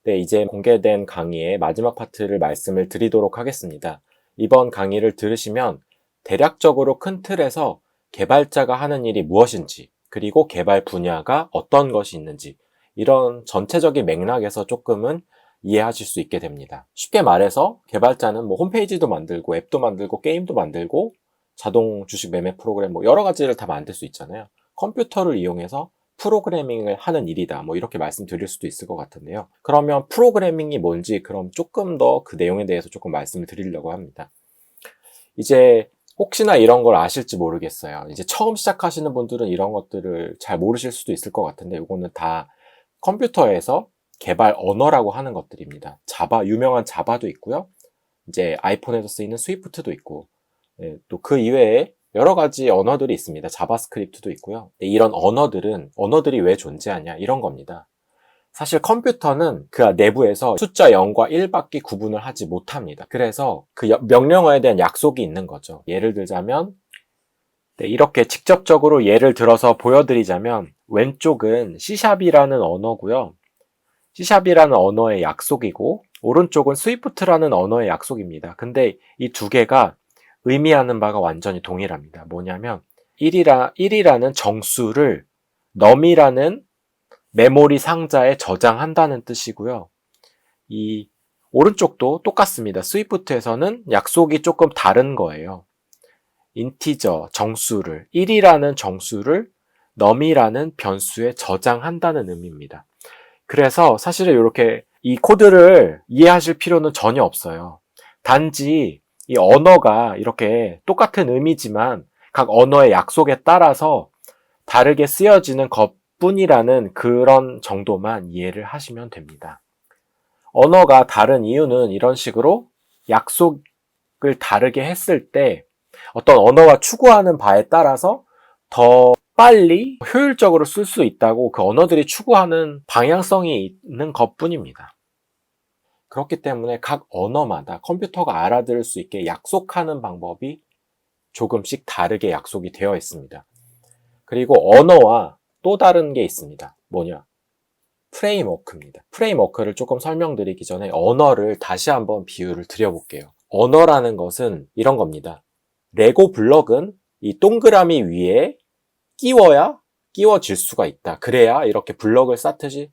네, 이제 공개된 강의의 마지막 파트를 말씀을 드리도록 하겠습니다. 이번 강의를 들으시면 대략적으로 큰 틀에서 개발자가 하는 일이 무엇인지, 그리고 개발 분야가 어떤 것이 있는지, 이런 전체적인 맥락에서 조금은 이해하실 수 있게 됩니다. 쉽게 말해서 개발자는 홈페이지도 만들고, 앱도 만들고, 게임도 만들고, 자동 주식 매매 프로그램 여러 가지를 다 만들 수 있잖아요. 컴퓨터를 이용해서 프로그래밍을 하는 일이다. 이렇게 말씀드릴 수도 있을 것 같은데요. 그러면 프로그래밍이 뭔지 그럼 조금 더 그 내용에 대해서 조금 말씀을 드리려고 합니다. 이제 혹시나 이런 걸 아실지 모르겠어요. 이제 처음 시작하시는 분들은 이런 것들을 잘 모르실 수도 있을 것 같은데 이거는 다 컴퓨터에서 개발 언어라고 하는 것들입니다. 자바, 유명한 자바도 있고요. 이제 아이폰에서 쓰이는 스위프트도 있고, 또 그 이외에 여러 가지 언어들이 있습니다. 자바스크립트도 있고요. 이런 언어들이 왜 존재하냐 이런 겁니다. 사실 컴퓨터는 그 내부에서 숫자 0과 1밖에 구분을 하지 못합니다. 그래서 그 명령어에 대한 약속이 있는 거죠. 예를 들자면 이렇게 직접적으로 예를 들어서 보여드리자면 왼쪽은 C샵이라는 언어고요. C샵이라는 언어의 약속이고 오른쪽은 스위프트라는 언어의 약속입니다. 근데 이 두 개가 의미하는 바가 완전히 동일합니다. 뭐냐면 1이라는 정수를 num이라는 메모리 상자에 저장한다는 뜻이고요. 이 오른쪽도 똑같습니다. 스위프트에서는 약속이 조금 다른 거예요. 인티저, 정수를 1이라는 정수를 num이라는 변수에 저장한다는 의미입니다. 그래서 사실은 이렇게 이 코드를 이해하실 필요는 전혀 없어요. 단지 이 언어가 이렇게 똑같은 의미지만 각 언어의 약속에 따라서 다르게 쓰여지는 것뿐이라는 그런 정도만 이해를 하시면 됩니다. 언어가 다른 이유는 이런 식으로 약속을 다르게 했을 때 어떤 언어가 추구하는 바에 따라서 더 빨리 효율적으로 쓸 수 있다고 그 언어들이 추구하는 방향성이 있는 것뿐입니다. 그렇기 때문에 각 언어마다 컴퓨터가 알아들을 수 있게 약속하는 방법이 조금씩 다르게 약속이 되어 있습니다. 그리고 언어와 또 다른 게 있습니다. 뭐냐? 프레임워크입니다. 프레임워크를 조금 설명드리기 전에 언어를 다시 한번 비유를 드려볼게요. 언어라는 것은 이런 겁니다. 레고 블럭은 이 동그라미 위에 끼워질 수가 있다. 그래야 이렇게 블럭을 쌓듯이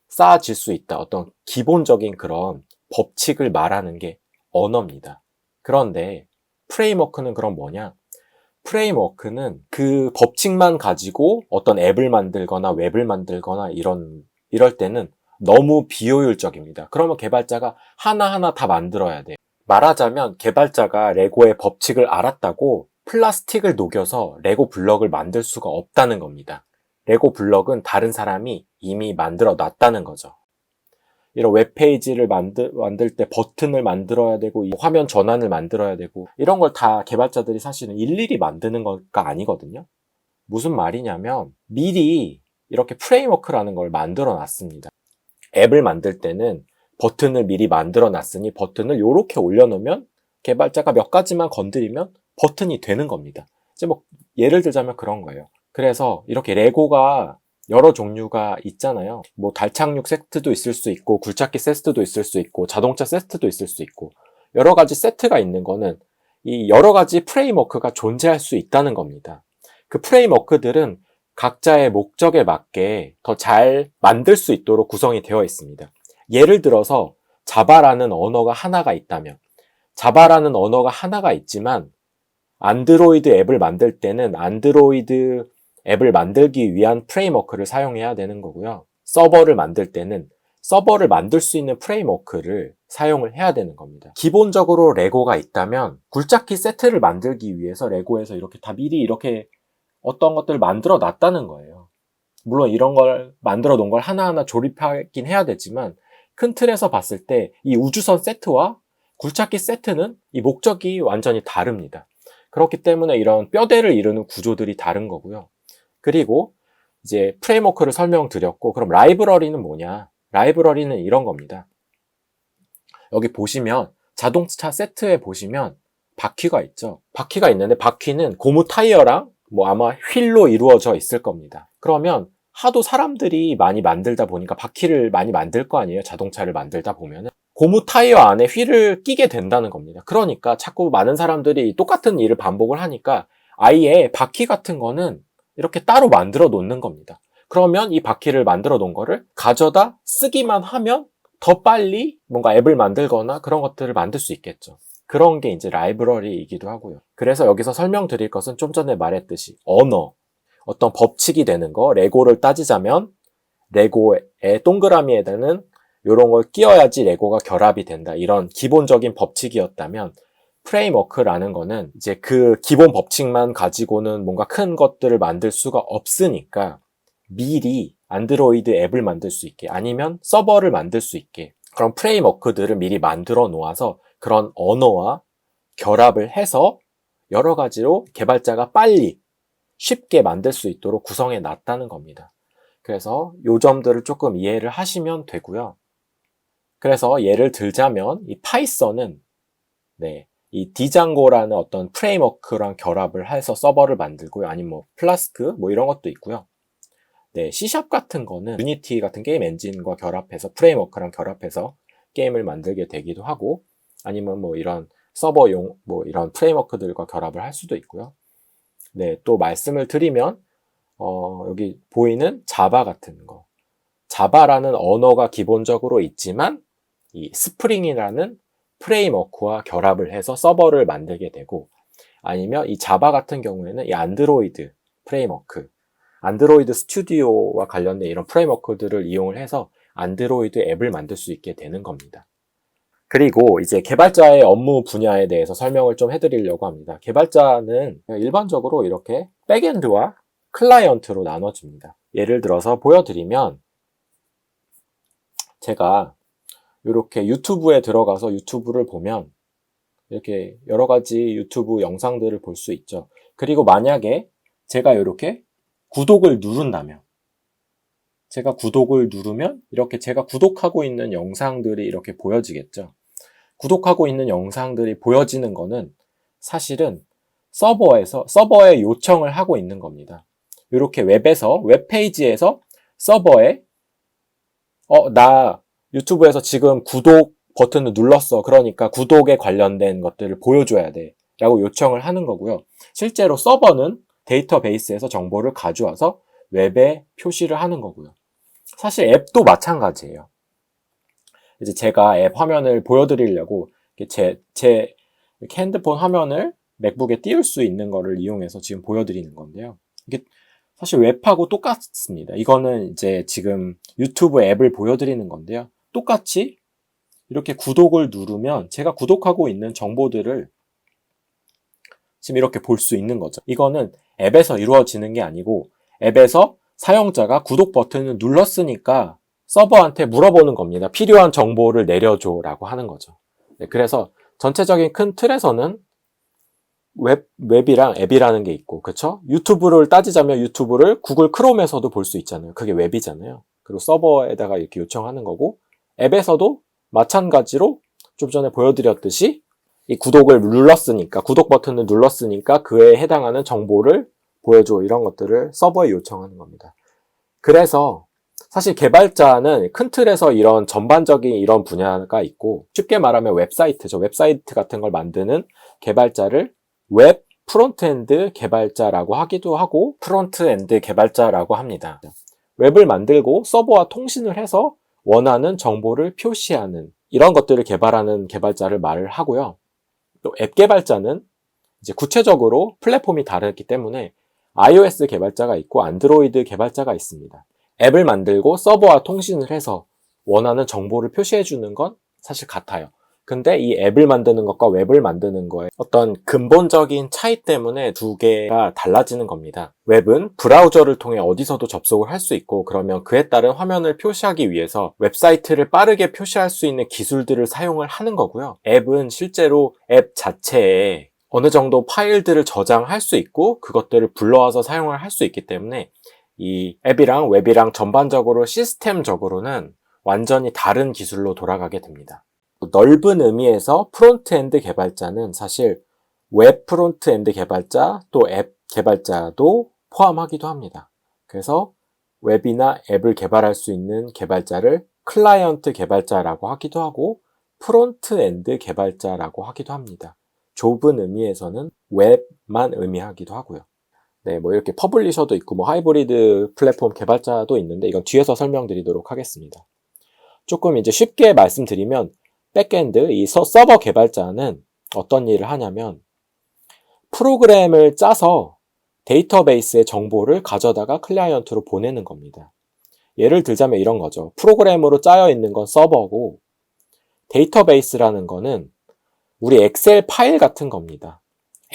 쌓아질 수 있다. 어떤 기본적인 그런 법칙을 말하는 게 언어입니다. 그런데 프레임워크는 그럼 뭐냐? 프레임워크는 그 법칙만 가지고 어떤 앱을 만들거나 웹을 만들거나 이럴 때는 너무 비효율적입니다. 그러면 개발자가 하나하나 다 만들어야 돼요. 말하자면 개발자가 레고의 법칙을 알았다고 플라스틱을 녹여서 레고 블럭을 만들 수가 없다는 겁니다. 레고 블럭은 다른 사람이 이미 만들어 놨다는 거죠. 이런 웹페이지를 만들 때 버튼을 만들어야 되고 화면 전환을 만들어야 되고 이런 걸 다 개발자들이 사실은 일일이 만드는 거가 아니거든요. 무슨 말이냐면 미리 이렇게 프레임워크라는 걸 만들어 놨습니다. 앱을 만들 때는 버튼을 미리 만들어 놨으니 버튼을 이렇게 올려놓으면 개발자가 몇 가지만 건드리면 버튼이 되는 겁니다. 이제 예를 들자면 그런 거예요. 그래서 이렇게 레고가 여러 종류가 있잖아요. 달착륙 세트도 있을 수 있고 굴착기 세트도 있을 수 있고 자동차 세트도 있을 수 있고 여러 가지 세트가 있는 거는 이 여러 가지 프레임워크가 존재할 수 있다는 겁니다. 그 프레임워크들은 각자의 목적에 맞게 더 잘 만들 수 있도록 구성이 되어 있습니다. 예를 들어서 자바라는 언어가 하나가 있다면 자바라는 언어가 하나가 있지만 안드로이드 앱을 만들 때는 안드로이드 앱을 만들기 위한 프레임워크를 사용해야 되는 거고요. 서버를 만들 때는 서버를 만들 수 있는 프레임워크를 사용을 해야 되는 겁니다. 기본적으로 레고가 있다면 굴착기 세트를 만들기 위해서 레고에서 이렇게 다 미리 이렇게 어떤 것들을 만들어 놨다는 거예요. 물론 이런 걸 만들어 놓은 걸 하나하나 조립하긴 해야 되지만 큰 틀에서 봤을 때 이 우주선 세트와 굴착기 세트는 이 목적이 완전히 다릅니다. 그렇기 때문에 이런 뼈대를 이루는 구조들이 다른 거고요. 그리고 이제 프레임워크를 설명드렸고 그럼 라이브러리는 뭐냐? 라이브러리는 이런 겁니다. 여기 보시면 자동차 세트에 보시면 바퀴가 있죠. 바퀴가 있는데 바퀴는 고무 타이어랑 아마 휠로 이루어져 있을 겁니다. 그러면 하도 사람들이 많이 만들다 보니까 바퀴를 많이 만들 거 아니에요. 자동차를 만들다 보면은. 고무 타이어 안에 휠을 끼게 된다는 겁니다. 그러니까 자꾸 많은 사람들이 똑같은 일을 반복을 하니까 아예 바퀴 같은 거는 이렇게 따로 만들어 놓는 겁니다. 그러면 이 바퀴를 만들어 놓은 거를 가져다 쓰기만 하면 더 빨리 뭔가 앱을 만들거나 그런 것들을 만들 수 있겠죠. 그런 게 이제 라이브러리이기도 하고요. 그래서 여기서 설명드릴 것은 좀 전에 말했듯이 언어, 어떤 법칙이 되는 거, 레고를 따지자면 레고의 동그라미에다는 이런 걸 끼워야지 레고가 결합이 된다. 이런 기본적인 법칙이었다면 프레임워크라는 거는 이제 그 기본 법칙만 가지고는 뭔가 큰 것들을 만들 수가 없으니까 미리 안드로이드 앱을 만들 수 있게 아니면 서버를 만들 수 있게 그런 프레임워크들을 미리 만들어 놓아서 그런 언어와 결합을 해서 여러 가지로 개발자가 빨리 쉽게 만들 수 있도록 구성해 놨다는 겁니다. 그래서 이 점들을 조금 이해를 하시면 되고요. 그래서 예를 들자면 이 파이썬은 이 디장고라는 어떤 프레임워크랑 결합을 해서 서버를 만들고요. 아니면 뭐 플라스크 뭐 이런 것도 있고요. C# 같은 거는 유니티 같은 게임 엔진과 결합해서 프레임워크랑 결합해서 게임을 만들게 되기도 하고 아니면 뭐 이런 서버용 뭐 이런 프레임워크들과 결합을 할 수도 있고요. 또 말씀을 드리면 여기 보이는 자바 같은 거. 자바라는 언어가 기본적으로 있지만 이 스프링이라는 프레임워크와 결합을 해서 서버를 만들게 되고 아니면 이 자바 같은 경우에는 이 안드로이드 프레임워크, 안드로이드 스튜디오와 관련된 이런 프레임워크들을 이용을 해서 안드로이드 앱을 만들 수 있게 되는 겁니다. 그리고 이제 개발자의 업무 분야에 대해서 설명을 좀 해드리려고 합니다. 개발자는 일반적으로 이렇게 백엔드와 클라이언트로 나눠집니다. 예를 들어서 보여드리면 제가 이렇게 유튜브에 들어가서 유튜브를 보면 이렇게 여러 가지 유튜브 영상들을 볼 수 있죠. 그리고 만약에 제가 이렇게 구독을 누른다면 제가 구독을 누르면 이렇게 제가 구독하고 있는 영상들이 이렇게 보여지겠죠. 구독하고 있는 영상들이 보여지는 거는 사실은 서버에 요청을 하고 있는 겁니다. 이렇게 웹페이지에서 서버에 나 유튜브에서 지금 구독 버튼을 눌렀어. 그러니까 구독에 관련된 것들을 보여줘야 돼. 라고 요청을 하는 거고요. 실제로 서버는 데이터베이스에서 정보를 가져와서 웹에 표시를 하는 거고요. 사실 앱도 마찬가지예요. 이제 제가 앱 화면을 보여드리려고 제 이렇게 핸드폰 화면을 맥북에 띄울 수 있는 거를 이용해서 지금 보여드리는 건데요. 이게 사실 웹하고 똑같습니다. 이거는 이제 지금 유튜브 앱을 보여드리는 건데요. 똑같이 이렇게 구독을 누르면 제가 구독하고 있는 정보들을 지금 이렇게 볼 수 있는 거죠. 이거는 앱에서 이루어지는 게 아니고 앱에서 사용자가 구독 버튼을 눌렀으니까 서버한테 물어보는 겁니다. 필요한 정보를 내려줘 라고 하는 거죠. 그래서 전체적인 큰 틀에서는 웹이랑 앱이라는 게 있고, 그쵸? 유튜브를 따지자면 유튜브를 구글 크롬에서도 볼 수 있잖아요. 그게 웹이잖아요. 그리고 서버에다가 이렇게 요청하는 거고, 앱에서도 마찬가지로 좀 전에 보여드렸듯이 이 구독을 눌렀으니까, 구독 버튼을 눌렀으니까 그에 해당하는 정보를 보여줘. 이런 것들을 서버에 요청하는 겁니다. 그래서 사실 개발자는 큰 틀에서 이런 전반적인 이런 분야가 있고, 쉽게 말하면 웹사이트죠. 웹사이트 같은 걸 만드는 개발자를 웹 프론트엔드 개발자라고 하기도 하고 프론트엔드 개발자라고 합니다. 웹을 만들고 서버와 통신을 해서 원하는 정보를 표시하는 이런 것들을 개발하는 개발자를 말을 하고요. 또 앱 개발자는 이제 구체적으로 플랫폼이 다르기 때문에 iOS 개발자가 있고 안드로이드 개발자가 있습니다. 앱을 만들고 서버와 통신을 해서 원하는 정보를 표시해 주는 건 사실 같아요. 근데 이 앱을 만드는 것과 웹을 만드는 거에 어떤 근본적인 차이 때문에 두 개가 달라지는 겁니다. 웹은 브라우저를 통해 어디서도 접속을 할 수 있고 그러면 그에 따른 화면을 표시하기 위해서 웹사이트를 빠르게 표시할 수 있는 기술들을 사용을 하는 거고요. 앱은 실제로 앱 자체에 어느 정도 파일들을 저장할 수 있고 그것들을 불러와서 사용을 할 수 있기 때문에 이 앱이랑 웹이랑 전반적으로 시스템적으로는 완전히 다른 기술로 돌아가게 됩니다. 넓은 의미에서 프론트엔드 개발자는 사실 웹 프론트엔드 개발자 또 앱 개발자도 포함하기도 합니다. 그래서 웹이나 앱을 개발할 수 있는 개발자를 클라이언트 개발자라고 하기도 하고 프론트엔드 개발자라고 하기도 합니다. 좁은 의미에서는 웹만 의미하기도 하고요. 네, 뭐 이렇게 퍼블리셔도 있고 뭐 하이브리드 플랫폼 개발자도 있는데 이건 뒤에서 설명드리도록 하겠습니다. 조금 이제 쉽게 말씀드리면 백엔드, 이 서버 개발자는 어떤 일을 하냐면 프로그램을 짜서 데이터베이스의 정보를 가져다가 클라이언트로 보내는 겁니다. 예를 들자면 이런 거죠. 프로그램으로 짜여 있는 건 서버고 데이터베이스라는 거는 우리 엑셀 파일 같은 겁니다.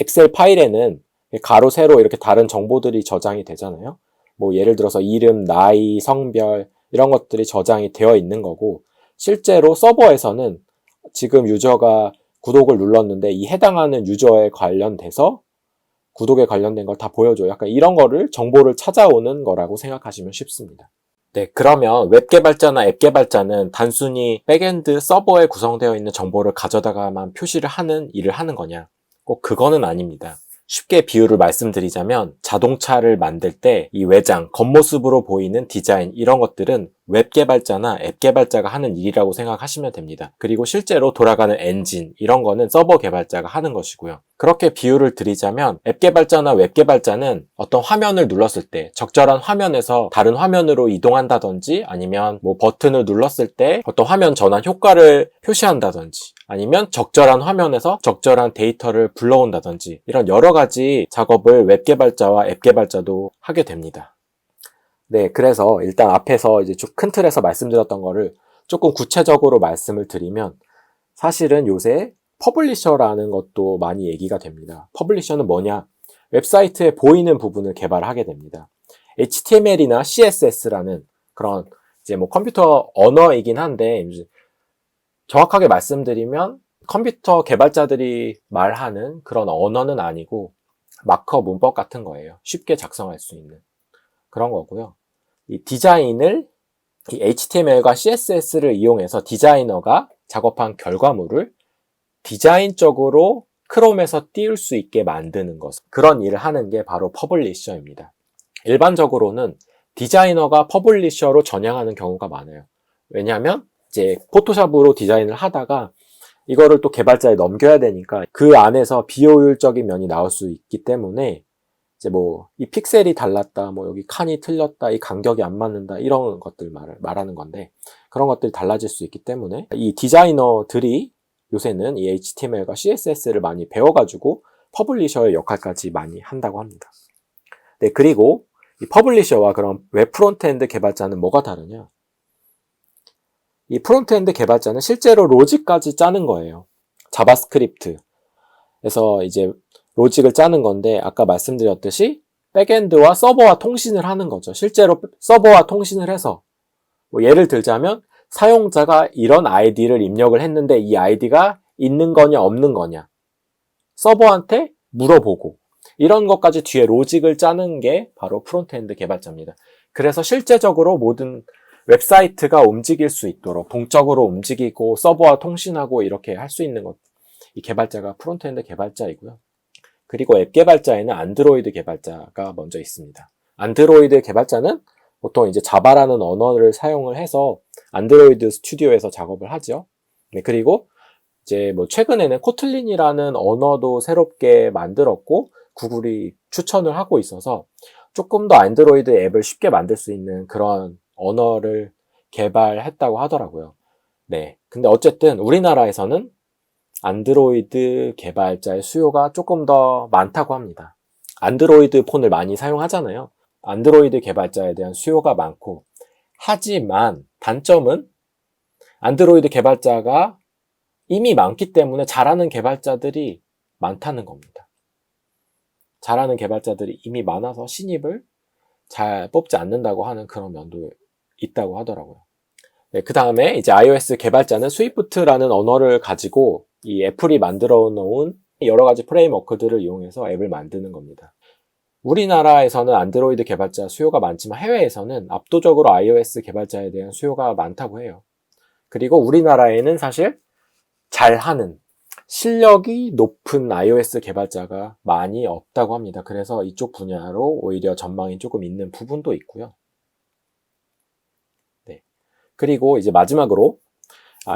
엑셀 파일에는 가로, 세로 이렇게 다른 정보들이 저장이 되잖아요. 뭐 예를 들어서 이름, 나이, 성별 이런 것들이 저장이 되어 있는 거고 실제로 서버에서는 지금 유저가 구독을 눌렀는데 이 해당하는 유저에 관련돼서 구독에 관련된 걸 다 보여줘요. 약간 이런 거를 정보를 찾아오는 거라고 생각하시면 쉽습니다. 네, 그러면 웹 개발자나 앱 개발자는 단순히 백엔드 서버에 구성되어 있는 정보를 가져다가만 표시를 하는 일을 하는 거냐? 꼭 그거는 아닙니다. 쉽게 비유를 말씀드리자면 자동차를 만들 때 이 외장, 겉모습으로 보이는 디자인 이런 것들은 웹 개발자나 앱 개발자가 하는 일이라고 생각하시면 됩니다. 그리고 실제로 돌아가는 엔진 이런 거는 서버 개발자가 하는 것이고요. 그렇게 비유를 드리자면 앱 개발자나 웹 개발자는 어떤 화면을 눌렀을 때 적절한 화면에서 다른 화면으로 이동한다든지 아니면 뭐 버튼을 눌렀을 때 어떤 화면 전환 효과를 표시한다든지 아니면 적절한 화면에서 적절한 데이터를 불러온다든지 이런 여러 가지 작업을 웹 개발자와 앱 개발자도 하게 됩니다. 네, 그래서 일단 앞에서 이제 좀 큰 틀에서 말씀드렸던 거를 조금 구체적으로 말씀을 드리면 사실은 요새 퍼블리셔라는 것도 많이 얘기가 됩니다. 퍼블리셔는 뭐냐? 웹사이트에 보이는 부분을 개발하게 됩니다. HTML이나 CSS라는 그런 이제 뭐 컴퓨터 언어이긴 한데 정확하게 말씀드리면 컴퓨터 개발자들이 말하는 그런 언어는 아니고 마커 문법 같은 거예요. 쉽게 작성할 수 있는 그런 거고요. 이 디자인을 이 HTML과 CSS를 이용해서 디자이너가 작업한 결과물을 디자인적으로 크롬에서 띄울 수 있게 만드는 것. 그런 일을 하는 게 바로 퍼블리셔입니다. 일반적으로는 디자이너가 퍼블리셔로 전향하는 경우가 많아요. 왜냐하면 이제 포토샵으로 디자인을 하다가 이거를 또 개발자에 넘겨야 되니까 그 안에서 비효율적인 면이 나올 수 있기 때문에 이제 뭐 이 픽셀이 달랐다, 뭐 여기 칸이 틀렸다, 이 간격이 안 맞는다 이런 것들 말하는 건데 그런 것들이 달라질 수 있기 때문에 이 디자이너들이 요새는 이 HTML과 CSS를 많이 배워가지고 퍼블리셔의 역할까지 많이 한다고 합니다. 네, 그리고 이 퍼블리셔와 그런 웹 프론트엔드 개발자는 뭐가 다르냐? 이 프론트엔드 개발자는 실제로 로직까지 짜는 거예요. 자바스크립트에서 이제 로직을 짜는 건데 아까 말씀드렸듯이 백엔드와 서버와 통신을 하는 거죠. 실제로 서버와 통신을 해서 뭐 예를 들자면 사용자가 이런 아이디를 입력을 했는데 이 아이디가 있는 거냐 없는 거냐 서버한테 물어보고 이런 것까지 뒤에 로직을 짜는 게 바로 프론트엔드 개발자입니다. 그래서 실제적으로 모든 웹사이트가 움직일 수 있도록 동적으로 움직이고 서버와 통신하고 이렇게 할 수 있는 것, 이 개발자가 프론트엔드 개발자이고요. 그리고 앱 개발자에는 안드로이드 개발자가 먼저 있습니다. 안드로이드 개발자는 보통 이제 자바라는 언어를 사용을 해서 안드로이드 스튜디오에서 작업을 하죠. 네, 그리고 이제 뭐 최근에는 코틀린이라는 언어도 새롭게 만들었고 구글이 추천을 하고 있어서 조금 더 안드로이드 앱을 쉽게 만들 수 있는 그런 언어를 개발했다고 하더라고요. 네. 근데 어쨌든 우리나라에서는 안드로이드 개발자의 수요가 조금 더 많다고 합니다. 안드로이드 폰을 많이 사용하잖아요. 안드로이드 개발자에 대한 수요가 많고 하지만 단점은 안드로이드 개발자가 이미 많기 때문에 잘하는 개발자들이 많다는 겁니다. 잘하는 개발자들이 이미 많아서 신입을 잘 뽑지 않는다고 하는 그런 면도 있다고 하더라고요. 네, 그 다음에 이제 iOS 개발자는 스위프트라는 언어를 가지고 이 애플이 만들어 놓은 여러 가지 프레임워크들을 이용해서 앱을 만드는 겁니다. 우리나라에서는 안드로이드 개발자 수요가 많지만 해외에서는 압도적으로 iOS 개발자에 대한 수요가 많다고 해요. 그리고 우리나라에는 사실 잘하는 실력이 높은 iOS 개발자가 많이 없다고 합니다. 그래서 이쪽 분야로 오히려 전망이 조금 있는 부분도 있고요. 그리고 이제 마지막으로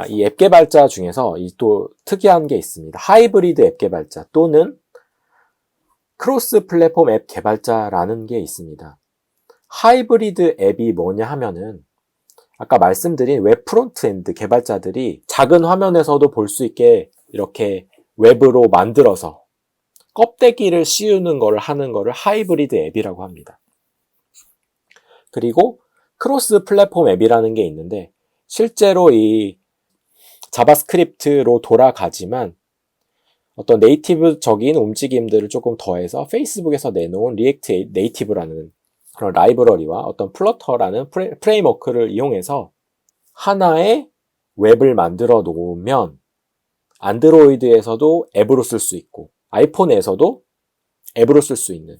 이 앱 개발자 중에서 또 특이한 게 있습니다. 하이브리드 앱 개발자 또는 크로스 플랫폼 앱 개발자라는 게 있습니다. 하이브리드 앱이 뭐냐 하면은 아까 말씀드린 웹 프론트엔드 개발자들이 작은 화면에서도 볼 수 있게 이렇게 웹으로 만들어서 껍데기를 씌우는 걸 하는 거를 하이브리드 앱이라고 합니다. 그리고 크로스 플랫폼 앱이라는 게 있는데 실제로 이 자바스크립트로 돌아가지만 어떤 네이티브적인 움직임들을 조금 더해서 페이스북에서 내놓은 리액트 네이티브라는 그런 라이브러리와 어떤 플러터라는 프레임워크를 이용해서 하나의 웹을 만들어 놓으면 안드로이드에서도 앱으로 쓸 수 있고 아이폰에서도 앱으로 쓸 수 있는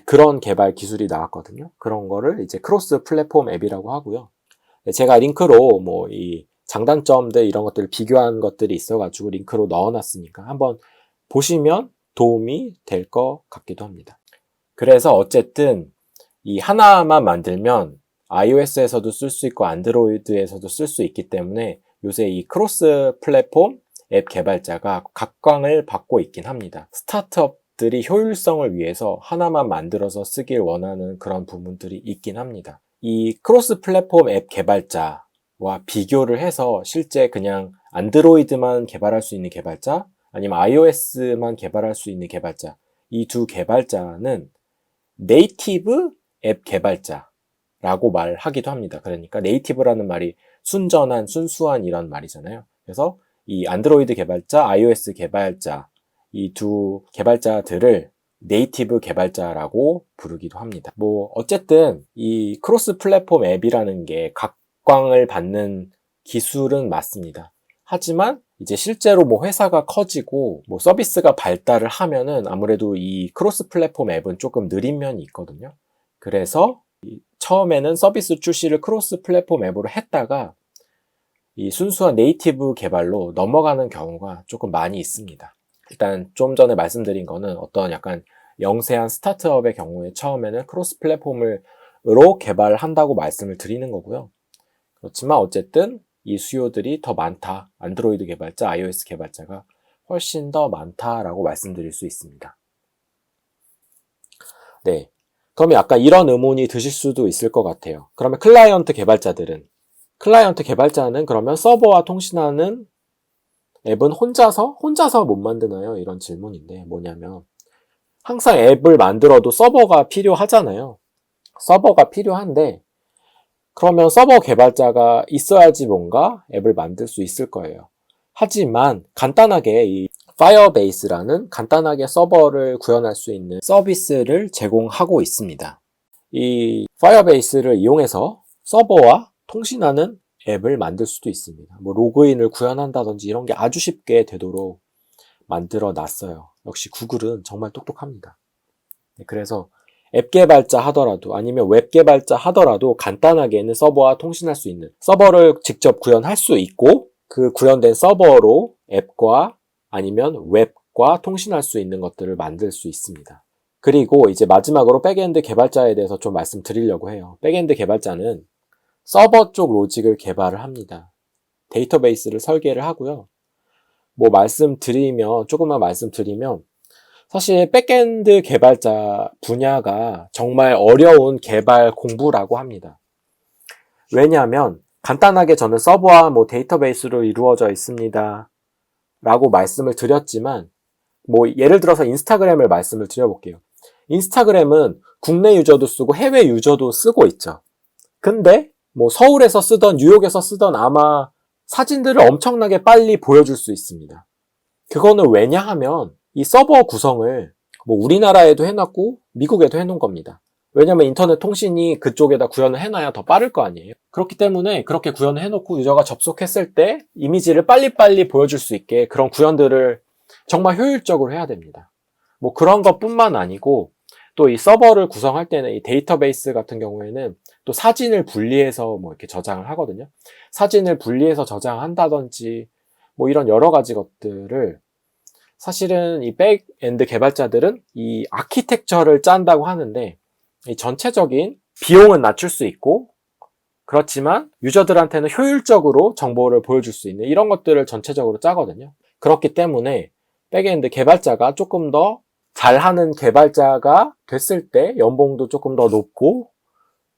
그런 개발 기술이 나왔거든요. 그런 거를 이제 크로스 플랫폼 앱이라고 하고요. 제가 링크로 뭐 이 장단점들 이런 것들을 비교한 것들이 있어가지고 링크로 넣어놨으니까 한번 보시면 도움이 될 것 같기도 합니다. 그래서 어쨌든 이 하나만 만들면 iOS에서도 쓸 수 있고 안드로이드에서도 쓸 수 있기 때문에 요새 이 크로스 플랫폼 앱 개발자가 각광을 받고 있긴 합니다. 스타트업들이 효율성을 위해서 하나만 만들어서 쓰길 원하는 그런 부분들이 있긴 합니다. 이 크로스 플랫폼 앱 개발자와 비교를 해서 실제 그냥 안드로이드만 개발할 수 있는 개발자 아니면 iOS만 개발할 수 있는 개발자 이 두 개발자는 네이티브 앱 개발자라고 말하기도 합니다. 그러니까 네이티브라는 말이 순전한, 순수한 이런 말이잖아요. 그래서 이 안드로이드 개발자, iOS 개발자 이 두 개발자들을 네이티브 개발자라고 부르기도 합니다. 뭐 어쨌든 이 크로스 플랫폼 앱이라는 게 각광을 받는 기술은 맞습니다. 하지만 이제 실제로 뭐 회사가 커지고 뭐 서비스가 발달을 하면은 아무래도 이 크로스 플랫폼 앱은 조금 느린 면이 있거든요. 그래서 처음에는 서비스 출시를 크로스 플랫폼 앱으로 했다가 이 순수한 네이티브 개발로 넘어가는 경우가 조금 많이 있습니다. 일단 좀 전에 말씀드린 거는 어떤 약간 영세한 스타트업의 경우에 처음에는 크로스 플랫폼으로 개발한다고 말씀을 드리는 거고요. 그렇지만 어쨌든 이 수요들이 더 많다. 안드로이드 개발자, iOS 개발자가 훨씬 더 많다라고 말씀드릴 수 있습니다. 네. 그러면 약간 이런 의문이 드실 수도 있을 것 같아요. 그러면 클라이언트 개발자는 그러면 서버와 통신하는 앱은 혼자서 못 만드나요? 이런 질문인데 뭐냐면 항상 앱을 만들어도 서버가 필요하잖아요. 서버가 필요한데 그러면 서버 개발자가 있어야지 뭔가 앱을 만들 수 있을 거예요. 하지만 간단하게 이 파이어베이스라는 간단하게 서버를 구현할 수 있는 서비스를 제공하고 있습니다. 이 파이어베이스를 이용해서 서버와 통신하는 앱을 만들 수도 있습니다. 뭐 로그인을 구현한다든지 이런 게 아주 쉽게 되도록 만들어 놨어요. 역시 구글은 정말 똑똑합니다. 그래서 앱 개발자 하더라도 아니면 웹 개발자 하더라도 간단하게는 서버와 통신할 수 있는 서버를 직접 구현할 수 있고 그 구현된 서버로 앱과 아니면 웹과 통신할 수 있는 것들을 만들 수 있습니다. 그리고 이제 마지막으로 백엔드 개발자에 대해서 좀 말씀드리려고 해요. 백엔드 개발자는 서버 쪽 로직을 개발을 합니다. 데이터베이스를 설계를 하고요. 조금만 말씀드리면 사실 백엔드 개발자 분야가 정말 어려운 개발 공부라고 합니다. 왜냐하면 간단하게 저는 서버와 데이터베이스로 이루어져 있습니다. 라고 말씀을 드렸지만 예를 들어서 인스타그램을 말씀을 드려볼게요. 인스타그램은 국내 유저도 쓰고 해외 유저도 쓰고 있죠. 근데 서울에서 쓰던 뉴욕에서 쓰던 아마 사진들을 엄청나게 빨리 보여줄 수 있습니다. 그거는 왜냐 하면 이 서버 구성을 우리나라에도 해놨고 미국에도 해놓은 겁니다. 왜냐면 인터넷 통신이 그쪽에다 구현을 해놔야 더 빠를 거 아니에요. 그렇기 때문에 그렇게 구현을 해놓고 유저가 접속했을 때 이미지를 빨리빨리 보여줄 수 있게 그런 구현들을 정말 효율적으로 해야 됩니다. 그런 것뿐만 아니고 또 이 서버를 구성할 때는 이 데이터베이스 같은 경우에는 또 사진을 분리해서 이렇게 저장을 하거든요. 사진을 분리해서 저장한다든지 이런 여러 가지 것들을 사실은 이 백엔드 개발자들은 이 아키텍처를 짠다고 하는데 이 전체적인 비용은 낮출 수 있고 그렇지만 유저들한테는 효율적으로 정보를 보여줄 수 있는 이런 것들을 전체적으로 짜거든요. 그렇기 때문에 백엔드 개발자가 조금 더 잘하는 개발자가 됐을 때 연봉도 조금 더 높고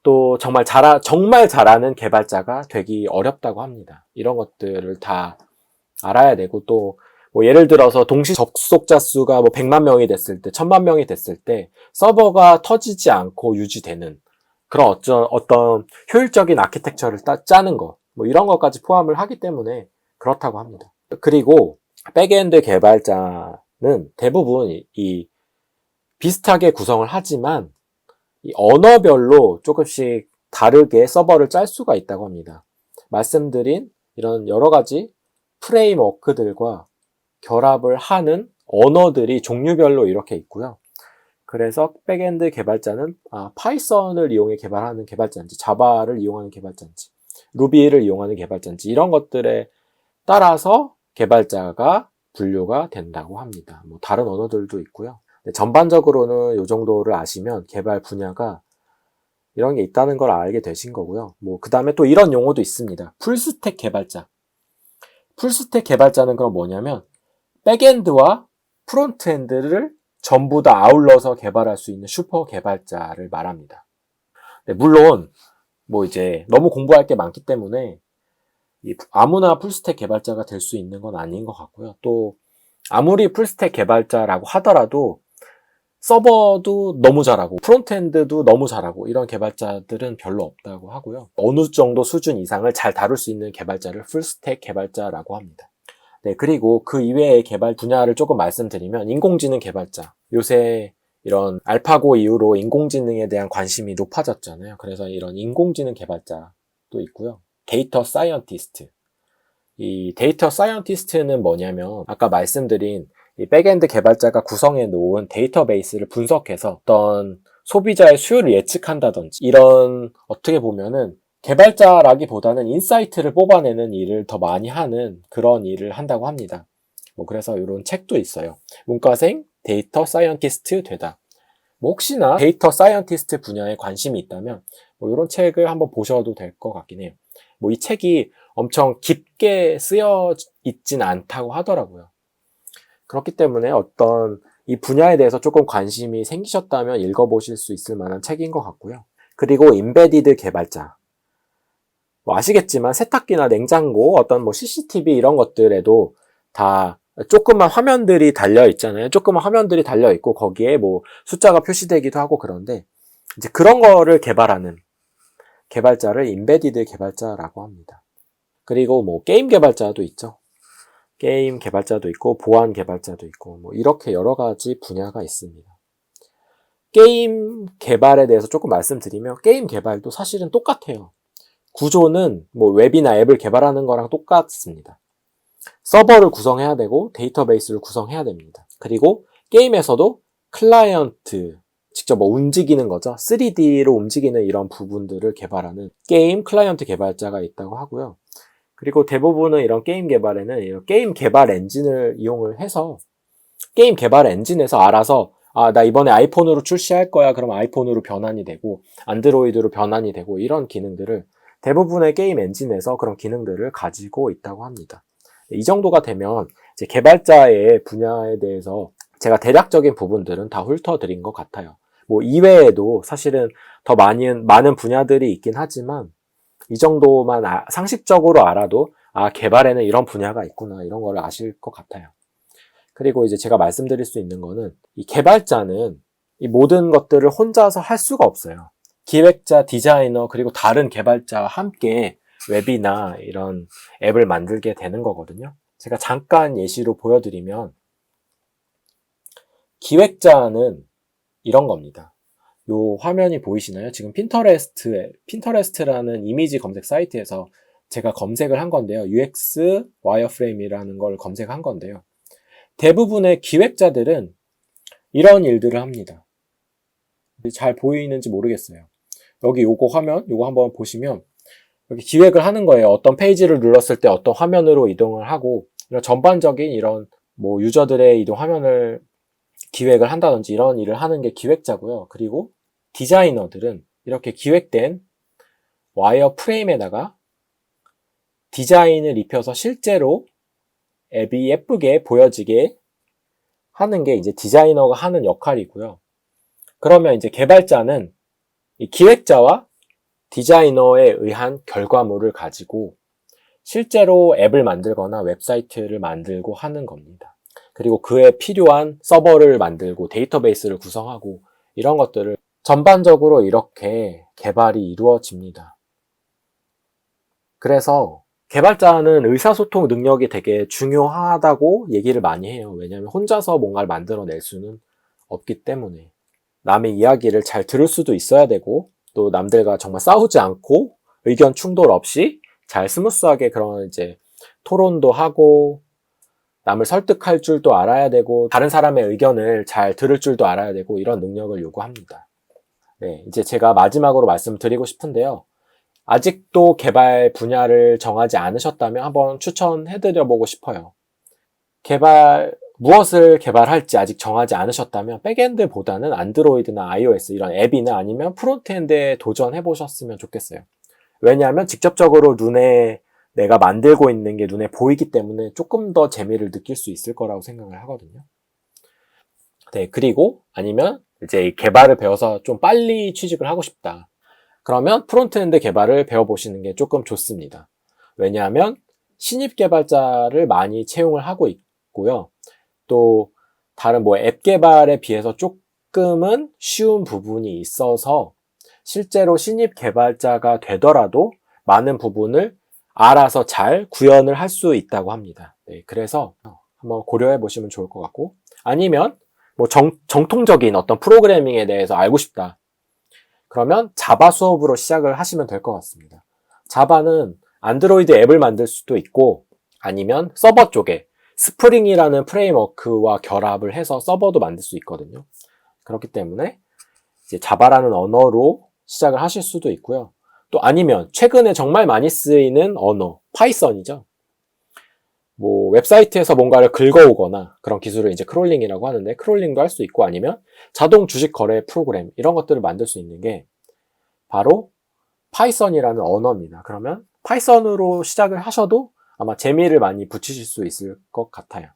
또 정말 잘하는 개발자가 되기 어렵다고 합니다. 이런 것들을 다 알아야 되고 또 뭐 예를 들어서 동시 접속자 수가 뭐 100만 명이 됐을 때, 1000만 명이 됐을 때 서버가 터지지 않고 유지되는 그런 어떤 효율적인 아키텍처를 짜는 거, 뭐 이런 것까지 포함을 하기 때문에 그렇다고 합니다. 그리고 백엔드 개발자는 대부분 이 비슷하게 구성을 하지만 이 언어별로 조금씩 다르게 서버를 짤 수가 있다고 합니다. 말씀드린 이런 여러 가지 프레임워크들과 결합을 하는 언어들이 종류별로 이렇게 있고요. 그래서 백엔드 개발자는 파이썬을 이용해 개발하는 개발자인지, 자바를 이용하는 개발자인지, 루비를 이용하는 개발자인지 이런 것들에 따라서 개발자가 분류가 된다고 합니다. 뭐 다른 언어들도 있고요. 전반적으로는 이 정도를 아시면 개발 분야가 이런 게 있다는 걸 알게 되신 거고요. 뭐 그 다음에 또 이런 용어도 있습니다. 풀스택 개발자. 풀스택 개발자는 그럼 뭐냐면 백엔드와 프론트엔드를 전부 다 아울러서 개발할 수 있는 슈퍼 개발자를 말합니다. 네, 물론 뭐 이제 너무 공부할 게 많기 때문에 아무나 풀스택 개발자가 될 수 있는 건 아닌 것 같고요. 또 아무리 풀스택 개발자라고 하더라도 서버도 너무 잘하고 프론트엔드도 너무 잘하고 이런 개발자들은 별로 없다고 하고요. 어느 정도 수준 이상을 잘 다룰 수 있는 개발자를 풀스택 개발자라고 합니다. 네, 그리고 그 이외의 개발 분야를 조금 말씀드리면 인공지능 개발자. 요새 이런 알파고 이후로 인공지능에 대한 관심이 높아졌잖아요. 그래서 이런 인공지능 개발자도 있고요. 데이터 사이언티스트. 이 데이터 사이언티스트는 뭐냐면 아까 말씀드린 이 백엔드 개발자가 구성해 놓은 데이터베이스를 분석해서 어떤 소비자의 수요를 예측한다든지 이런 어떻게 보면은 개발자라기보다는 인사이트를 뽑아내는 일을 더 많이 하는 그런 일을 한다고 합니다. 뭐 그래서 이런 책도 있어요. 문과생 데이터 사이언티스트 되다. 뭐 혹시나 데이터 사이언티스트 분야에 관심이 있다면 뭐 이런 책을 한번 보셔도 될 것 같긴 해요. 뭐 이 책이 엄청 깊게 쓰여 있진 않다고 하더라고요. 그렇기 때문에 어떤 이 분야에 대해서 조금 관심이 생기셨다면 읽어보실 수 있을 만한 책인 것 같고요. 그리고 인베디드 개발자. 뭐 아시겠지만 세탁기나 냉장고, 어떤 뭐 CCTV 이런 것들에도 다 조그만 화면들이 달려 있잖아요. 조그만 화면들이 달려 있고 거기에 뭐 숫자가 표시되기도 하고 그런데 이제 그런 거를 개발하는 개발자를 인베디드 개발자라고 합니다. 그리고 뭐 게임 개발자도 있죠. 게임 개발자도 있고 보안 개발자도 있고 뭐 이렇게 여러 가지 분야가 있습니다. 게임 개발에 대해서 조금 말씀드리면 게임 개발도 사실은 똑같아요. 구조는 뭐 웹이나 앱을 개발하는 거랑 똑같습니다. 서버를 구성해야 되고 데이터베이스를 구성해야 됩니다. 그리고 게임에서도 클라이언트, 직접 뭐 움직이는 거죠. 3D로 움직이는 이런 부분들을 개발하는 게임 클라이언트 개발자가 있다고 하고요. 그리고 대부분은 이런 게임 개발에는 이런 게임 개발 엔진을 이용을 해서 게임 개발 엔진에서 알아서 나 이번에 아이폰으로 출시할 거야. 그럼 아이폰으로 변환이 되고 안드로이드로 변환이 되고 이런 기능들을 대부분의 게임 엔진에서 그런 기능들을 가지고 있다고 합니다. 이 정도가 되면 이제 개발자의 분야에 대해서 제가 대략적인 부분들은 다 훑어드린 것 같아요. 뭐 이외에도 사실은 더 많은 분야들이 있긴 하지만 이 정도만 상식적으로 알아도 개발에는 이런 분야가 있구나 이런 걸 아실 것 같아요. 그리고 이제 제가 말씀드릴 수 있는 거는 이 개발자는 이 모든 것들을 혼자서 할 수가 없어요. 기획자, 디자이너, 그리고 다른 개발자와 함께 웹이나 이런 앱을 만들게 되는 거거든요. 제가 잠깐 예시로 보여드리면 기획자는 이런 겁니다. 요 화면이 보이시나요? 지금 핀터레스트라는 이미지 검색 사이트에서 제가 검색을 한 건데요. UX 와이어프레임이라는 걸 검색한 건데요. 대부분의 기획자들은 이런 일들을 합니다. 잘 보이는지 모르겠어요. 여기 요거 화면, 요거 한번 보시면 여기 기획을 하는 거예요. 어떤 페이지를 눌렀을 때 어떤 화면으로 이동을 하고 이런 전반적인 이런 뭐 유저들의 이동 화면을 기획을 한다든지 이런 일을 하는 게 기획자고요. 그리고 디자이너들은 이렇게 기획된 와이어 프레임에다가 디자인을 입혀서 실제로 앱이 예쁘게 보여지게 하는 게 이제 디자이너가 하는 역할이고요. 그러면 이제 개발자는 이 기획자와 디자이너에 의한 결과물을 가지고 실제로 앱을 만들거나 웹사이트를 만들고 하는 겁니다. 그리고 그에 필요한 서버를 만들고 데이터베이스를 구성하고 이런 것들을 전반적으로 이렇게 개발이 이루어집니다. 그래서 개발자는 의사소통 능력이 되게 중요하다고 얘기를 많이 해요. 왜냐하면 혼자서 뭔가를 만들어낼 수는 없기 때문에. 남의 이야기를 잘 들을 수도 있어야 되고, 또 남들과 정말 싸우지 않고 의견 충돌 없이 잘 스무스하게 그런 이제 토론도 하고, 남을 설득할 줄도 알아야 되고, 다른 사람의 의견을 잘 들을 줄도 알아야 되고, 이런 능력을 요구합니다. 네, 이제 제가 마지막으로 말씀드리고 싶은데요. 아직도 개발 분야를 정하지 않으셨다면 한번 추천해드려보고 싶어요. 무엇을 개발할지 아직 정하지 않으셨다면 백엔드보다는 안드로이드나 iOS 이런 앱이나 아니면 프론트엔드에 도전해보셨으면 좋겠어요. 왜냐하면 직접적으로 내가 만들고 있는 게 눈에 보이기 때문에 조금 더 재미를 느낄 수 있을 거라고 생각을 하거든요. 네, 그리고 아니면 이제 개발을 배워서 좀 빨리 취직을 하고 싶다. 그러면 프론트엔드 개발을 배워보시는 게 조금 좋습니다. 왜냐하면 신입 개발자를 많이 채용을 하고 있고요. 또 다른 앱 개발에 비해서 조금은 쉬운 부분이 있어서 실제로 신입 개발자가 되더라도 많은 부분을 알아서 잘 구현을 할 수 있다고 합니다. 네, 그래서 한번 고려해 보시면 좋을 것 같고, 아니면 정통적인 어떤 프로그래밍에 대해서 알고 싶다. 그러면 자바 수업으로 시작을 하시면 될 것 같습니다. 자바는 안드로이드 앱을 만들 수도 있고, 아니면 서버 쪽에 스프링이라는 프레임워크와 결합을 해서 서버도 만들 수 있거든요. 그렇기 때문에 이제 자바라는 언어로 시작을 하실 수도 있고요. 또 아니면 최근에 정말 많이 쓰이는 언어, 파이썬이죠. 웹사이트에서 뭔가를 긁어오거나 그런 기술을 이제 크롤링이라고 하는데, 크롤링도 할 수 있고, 아니면 자동 주식 거래 프로그램 이런 것들을 만들 수 있는 게 바로 파이썬이라는 언어입니다. 그러면 파이썬으로 시작을 하셔도 아마 재미를 많이 붙이실 수 있을 것 같아요.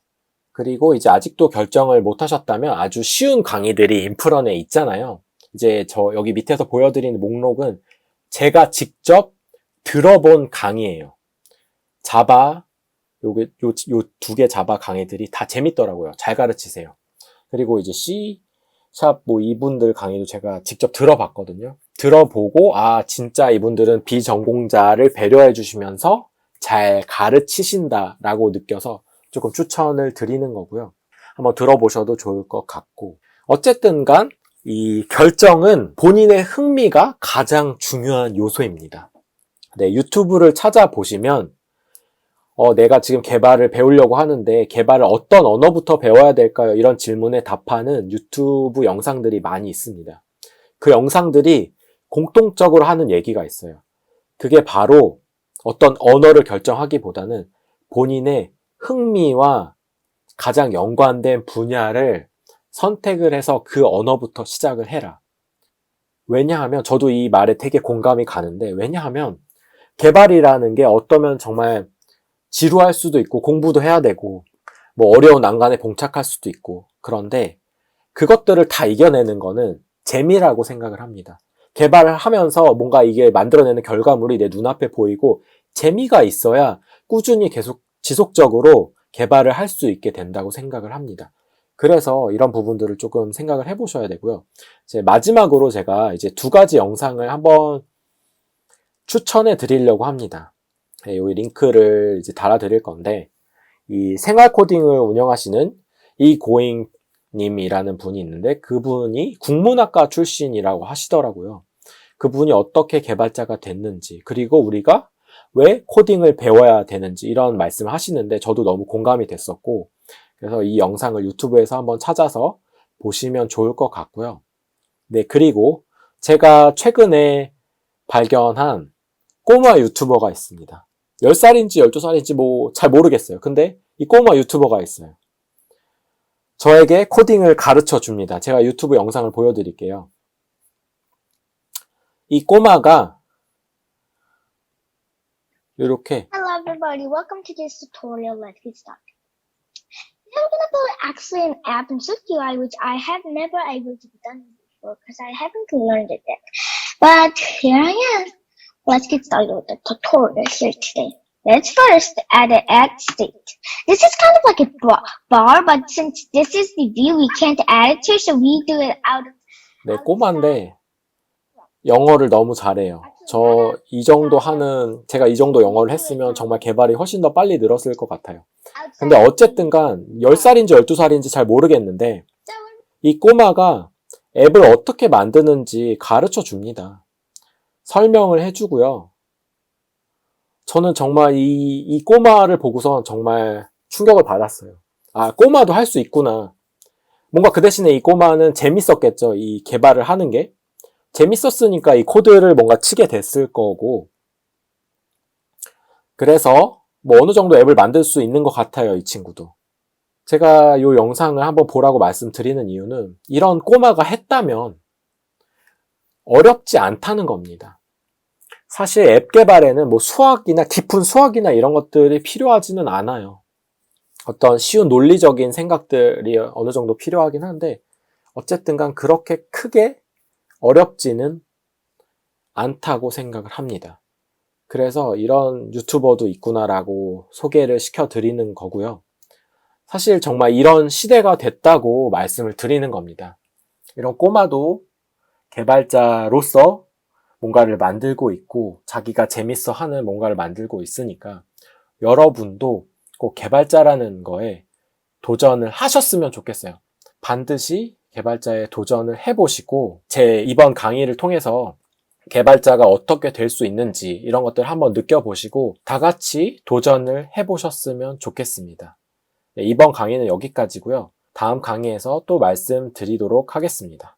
그리고 이제 아직도 결정을 못 하셨다면 아주 쉬운 강의들이 인프런에 있잖아요. 이제 여기 밑에서 보여드리는 목록은 제가 직접 들어본 강의예요. 자바, 요 두 개 자바 강의들이 다 재밌더라고요. 잘 가르치세요. 그리고 이제 C# 이분들 강의도 제가 직접 들어봤거든요. 들어보고, 진짜 이분들은 비전공자를 배려해 주시면서 잘 가르치신다라고 느껴서 조금 추천을 드리는 거고요. 한번 들어보셔도 좋을 것 같고, 어쨌든 간 이 결정은 본인의 흥미가 가장 중요한 요소입니다. 네, 유튜브를 찾아보시면 내가 지금 개발을 배우려고 하는데 개발을 어떤 언어부터 배워야 될까요? 이런 질문에 답하는 유튜브 영상들이 많이 있습니다. 그 영상들이 공통적으로 하는 얘기가 있어요. 그게 바로 어떤 언어를 결정하기보다는 본인의 흥미와 가장 연관된 분야를 선택을 해서 그 언어부터 시작을 해라. 왜냐하면 저도 이 말에 되게 공감이 가는데, 왜냐하면 개발이라는 게 어떠면 정말 지루할 수도 있고 공부도 해야 되고 어려운 난관에 봉착할 수도 있고, 그런데 그것들을 다 이겨내는 거는 재미라고 생각을 합니다. 개발을 하면서 뭔가 이게 만들어내는 결과물이 내 눈앞에 보이고 재미가 있어야 꾸준히 계속 지속적으로 개발을 할 수 있게 된다고 생각을 합니다. 그래서 이런 부분들을 조금 생각을 해보셔야 되고요. 이제 마지막으로 제가 이제 2가지 영상을 한번 추천해 드리려고 합니다. 이 링크를 이제 달아 드릴 건데, 이 생활 코딩을 운영하시는 이고잉 님이라는 분이 있는데, 그분이 국문학과 출신이라고 하시더라고요. 그분이 어떻게 개발자가 됐는지, 그리고 우리가 왜 코딩을 배워야 되는지 이런 말씀을 하시는데 저도 너무 공감이 됐었고, 그래서 이 영상을 유튜브에서 한번 찾아서 보시면 좋을 것 같고요. 네, 그리고 제가 최근에 발견한 꼬마 유튜버가 있습니다. 10살인지 12살인지 잘 모르겠어요. 근데 이 꼬마 유튜버가 있어요. 저에게 코딩을 가르쳐 줍니다. 제가 유튜브 영상을 보여드릴게요. 이 꼬마가 이렇게. Hello everybody, welcome to this tutorial. Let's get started. Now we're gonna build actually an app in SwiftUI, which I have never able to be done before because I haven't learned it yet. But here I am. Let's get started with the tutorial here today. Let's first add an add state. This is kind of like a bar, but since this is the view, we can't add it here, so we do it out of. 네, 꼬마인데 영어를 너무 잘해요. 제가 이 정도 영어를 했으면 정말 개발이 훨씬 더 빨리 늘었을 것 같아요. 근데 어쨌든 간 10살인지 12살인지 잘 모르겠는데 이 꼬마가 앱을 어떻게 만드는지 가르쳐 줍니다. 설명을 해주고요. 저는 정말 이 꼬마를 보고선 정말 충격을 받았어요. 아, 꼬마도 할 수 있구나. 뭔가 그 대신에 이 꼬마는 재밌었겠죠. 이 개발을 하는 게. 재밌었으니까 이 코드를 뭔가 치게 됐을 거고. 그래서 뭐 어느 정도 앱을 만들 수 있는 것 같아요, 이 친구도. 제가 이 영상을 한번 보라고 말씀드리는 이유는 이런 꼬마가 했다면 어렵지 않다는 겁니다. 사실 앱 개발에는 뭐 깊은 수학이나 이런 것들이 필요하지는 않아요. 어떤 쉬운 논리적인 생각들이 어느 정도 필요하긴 한데 어쨌든 간 그렇게 크게 어렵지는 않다고 생각을 합니다. 그래서 이런 유튜버도 있구나라고 소개를 시켜드리는 거고요. 사실 정말 이런 시대가 됐다고 말씀을 드리는 겁니다. 이런 꼬마도 개발자로서 뭔가를 만들고 있고 자기가 재밌어 하는 뭔가를 만들고 있으니까 여러분도 꼭 개발자라는 거에 도전을 하셨으면 좋겠어요. 반드시 개발자에 도전을 해보시고 제 이번 강의를 통해서 개발자가 어떻게 될 수 있는지 이런 것들 한번 느껴보시고 다 같이 도전을 해보셨으면 좋겠습니다. 네, 이번 강의는 여기까지고요. 다음 강의에서 또 말씀드리도록 하겠습니다.